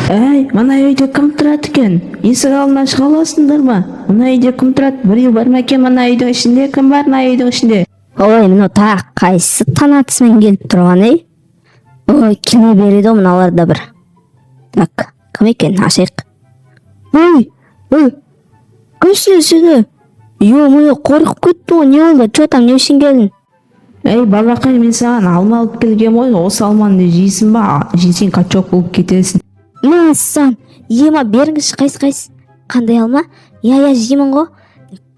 Әй, мына үйде кім тұрады екен? Есік алдынан шыға аласыңдар ма? Мына үйде кім тұрады? Біреу бар ма екен мына үйдің ішінде? Кім бар мына үйдің ішінде? Ой, мынау тағы қайсы танатысымен келіп тұрған, ей? Ой, келе береді ғой мыналарда бір. Так, кім екен? Ашайық. Ой, кімсің сені? Ё-моё, қорқып кеттім ғой, не болды? Че там, не үшін келдің? Әй, балақай, мен саған алма алып келгем ғой. Осы алманы жейсің ба? Жесең качок болып кетесің. Мәссаған, ема беріңізші, қайсы? Қандай алма? Я жеймін ғой.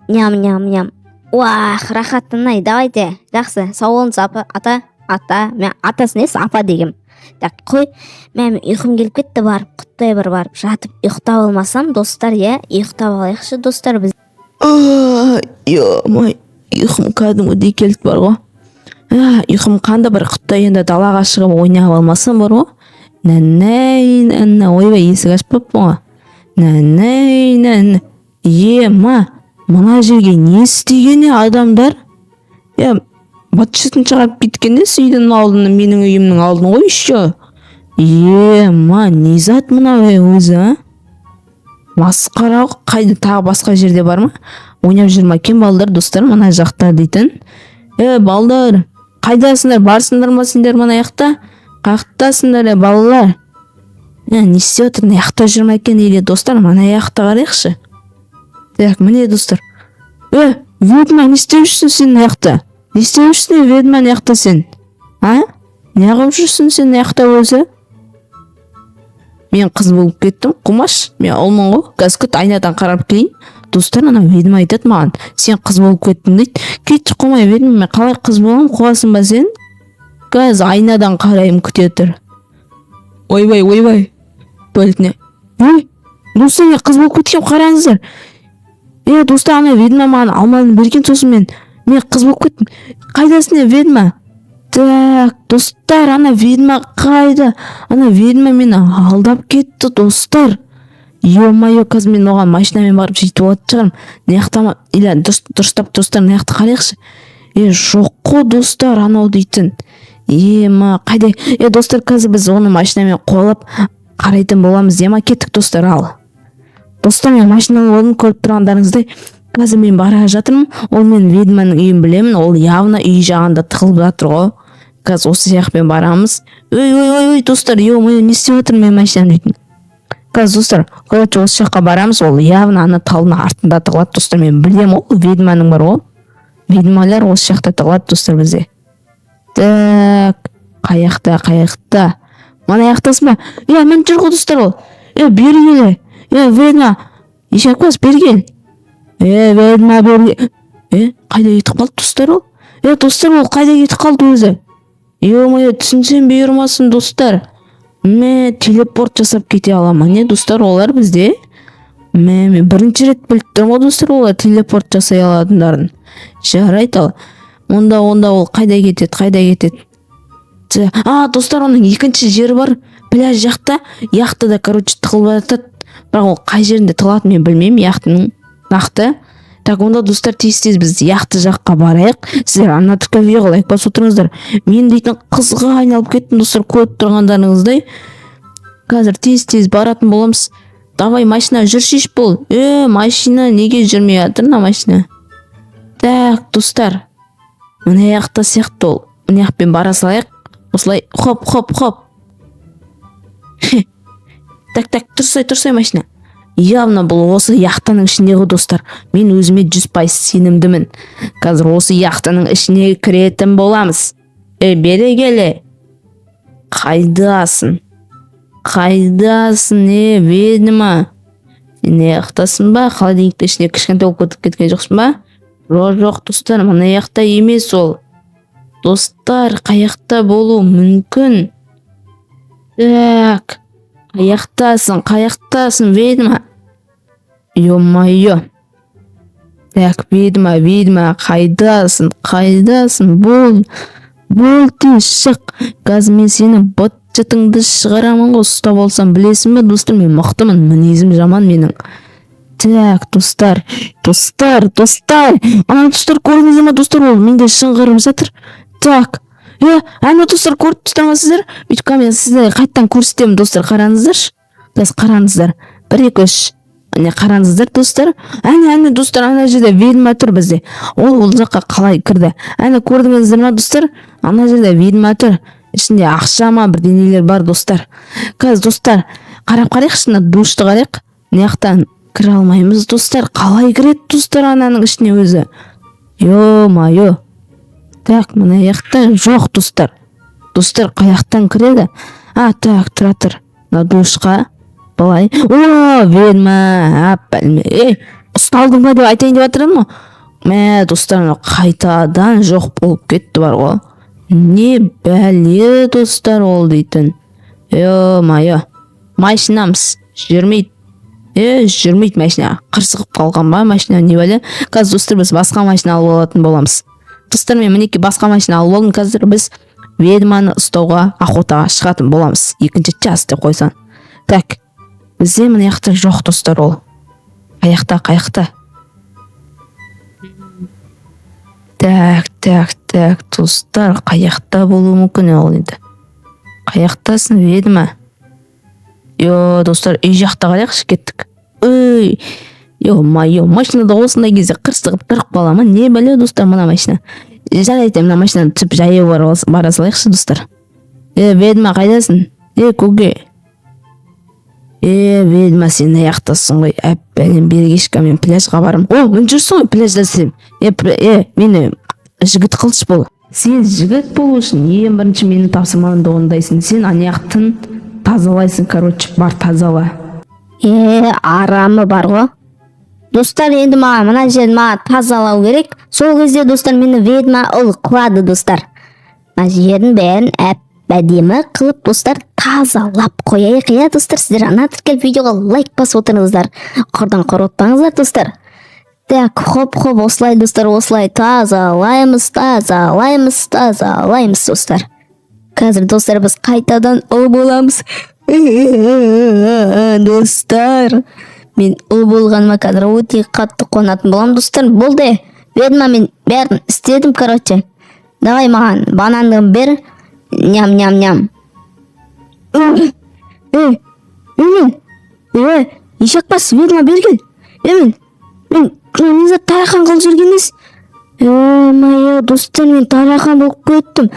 Ням. Уах, рахаттанай, давайте. Жақсы, сау болыңыз, ата. Мен атасын ес, апа дегем. Так, қой, мен ұйқым келіп кетті, барып, құттай бір барып жатып ұйықтап алмасам, достар, ұйықтап алайықшы, достар, біз. Ё-май, ұйқым кәдімгідей келді бар ғой. Ұйқым қанда бір құттай енді далаға шығып ойнап алмасам бар ғой. Нәнәй, ойбай, есік ашпаппын ғой. Нәнәй. Ема, мына жерге не істегені адамдар? Батшысын шығарып кеткенде үйдің алдыны, менің үйімнің алдын ғой еще. Ема, не зат мына өзі, масқара. Қайда, тағы басқа жерде бар ма? Ойнап жүр ма екен балдар, достар, мына жақта дейтін. Балдар, қайдасыңдар, барсыңдар ма сендер мына жақта? Қақтасыңдар, балалар. Не істеп отыр, мына жақта жүр ма екен или достар, мына жақта қарайықшы. Так, міне достар. Ведьма, не істеп жүрсің сен мына жақта? Не істеп жүрсің, ведьма, мына жақта сен? Не қылып жүрсің сен мына жақта өзі? Мен қыз болып кеттім, құмаш. Мен ұлмын ғой. Қазір күт айнадан қарап келейін. Достар, ана ведьма айтады маған, сен қыз болып кеттің дейді. Кетші қоймай, ведьма, мен қалай қыз боламын, қуасың ба сен? Қазір айнадан қарайым күте тұр. Ойбай. Бөлтіне. Достар, мен қыз болып кеткем, қараңыздар. Достар, ана ведьма маған алманы берген, сосын мен қыз болып кеттім. Қайдасың, ведьма? Так, достар, ана ведьма қайда? Ана ведьма мені алдап кетті, достар. Ё-моё, қазір мен оған машинамен барып жетіп алатын шығармын. Неяқтама, дұрыстап достар, неяқты қарайықшы. Жоқ қой достар, анау дейтін. Ема, қайда? Достар, қазір біз оны машинамен қуалап қарайтын боламыз. Ема, кеттік достар, ал. Достар, мен машинаның орнын көріп тұрғандарыңыздай, қазір мен бара жатырмын. Ол мен ведьманың үйін білемін. Ол явно үй жағында тығылып жатыр ғой. Қазір осы жақпен барамыз. Ой, достар, ё-моё, не істеп отыр мен машинаны дейтін. Қазір достар, короче, осы жаққа барамыз. Ол явно ана талдың артында тығылады, достар. Мен білем, ол ведьманың бар ғой. Ведьмалар осы жақта тығылады, достар, бізде. Так, қаяқта. Мана яқтасың ба? Мен жүр ғой, достар, ол. Бері келе. Ведьма. Ешекпас, бері кел. Ведьма, бері кел. Қайда кетіп қалды, достар, ол? Достар, ол қайда кетіп қалды өзі? Ё-моё, түсінсем бейірмасын, достар. Мен телепорт жасап кете аламын, не достар, олар бізде? Мен бірінші рет біліп тұрмын ғой, достар, олар телепорт жасай алатындарын. Жарайды ал. Онда ол қайда кетеді? Достар, оның екінші жері бар. Пляж жақта. Яхтада, короче, тығылып жатады. Бірақ ол қай жерінде тығылады мен білмеймін, яхтының нақты. Так, онда достар, тез біз яхты жаққа барайық. Сіздер ана кафеге лайк басып отырыңыздар. Мен дейтін қызға айналып кеттім, достар, көріп тұрғандарыңыздай. Қазір тез баратын боламыз. Давай, машина жүршеш бол. Машина неге жүрмей жатыр, мына машина? Так, достар, мына яқта сияқты ол. Мына яқпен бара салайық. Осылай, хоп. Так, тұрсай машина. Явно бұл осы яқтаның ішіндегі, достар. Мен өзіме 100% сенімдімін. Қазір осы яқтаның ішіне кіретін боламыз. Бері келе. Қайдасың, ведьма? Сен яқтасың ба? Холодильниктің ішіне кішкентай болып кеткен жоқсың ба? Жоқ, достар, мына яқта емес ол. Достар, қаяқта болу мүмкін. Так, қаяқтасың, ведьма? Ё-моё. Так, ведьма, қайдасың? Бол тез шық. Қазір мен сені бытжытыңды шығарамын ғой, ұста болсам, білесің бе, достар, мен мықтымын, мінезім жаман менің. Так, достар. Ана достар, көрдіңіздер ме, достар, ол менде шыңғырып жатыр. Так, ана достар, көріп тұрсыздар ма сіздер? Өйткені мен сіздерге қайттан көрсетемін, достар, қараңыздаршы. Газ қараңыздар. 1 2 3. Міне қараңыздар достар. Әне достар, ана жерде ведьма тұр бізде. Ол жаққа қалай кірді? Әне көрдіңіздер ме достар? Ана жерде ведьма тұр. Ішінде ақша ма бірдеңелер бар достар. Қазір достар, қарап қарайықшы, мына душты қарайық. Мына жақтан кіре алмаймыз достар. Қалай кіреді достар ананың ішіне өзі? Ё-моё. Так, мына жақтан жоқ достар. Достар, қай жақтан кіреді? Так, тұра тұр. Мына душқа былай. О, ведьма. Ұсталдың ба деп айтайын деп жатырмын ғой. Мә достар, қайтадан жоқ болып кетті бар ғой. Не бәле достар ол дейтін. Ё-моё. Машинамыз жүрмейді. Жүрмейді машина. Қырсығып қалған ба машина, не бәле? Қазір достар, біз басқа машина алып алатын боламыз. Достар, мен мінеки басқа машина алып алдым. Қазір біз ведьманы ұстауға, охотаға шығатын боламыз. 2-ші час деп қойсан. Так, бізде мына жақта жоқ достар ол. Қаяқта. Так, достар, қаяқта болуы мүмкін ол енді. Қаяқтасың ведьма? Достар, үй жақта қарайықшы, кеттік. Ё-моё, машинада осындай кезде қырсығып тұрып қалама. Не бәле достар мына машина? Жарайды, мына машинаны түсіп жаяу бара салайықшы достар. Ведьма қайдасың? Көке. Ведьма, сен не жақтасың ғой? Бәлем, бері кешке мен пляжға барым. Мен жүрсің ғой пляжда сен. Мені жігіт қылыш бол. Сен жігіт болу үшін ең бірінші мені тапсырманы орындайсың. Сен ана жақтан тазалайсың, короче, бар тазала. Арамы бар ғой. Достар, енді маған мына жерді маған тазалау керек. Сол кезде достар, мені ведьма ұл қылады достар. Мына жердің бәрін әдемі қылып достар тазалап қояйық. Достар, сіздер ана тіркел видеоға лайк басып отырыңыздар. Қордан қоротпаңыздар достар. Так, хоп, осылай достар, осылай тазалаймыз достар. Қазір достар, біз қайтадан ұл боламыз. Достар, мен ұл болғаныма қазір өте қатты қуанатын болам достар. Болды, ведьма, мен бәрін істедім, короче. Давай маған бананды бер. Ням. Ешақпас, ведьма берген. Мен незат тарақан қылып жүрген емес. Ё-моё, достар, мен тарақан болып кеттім.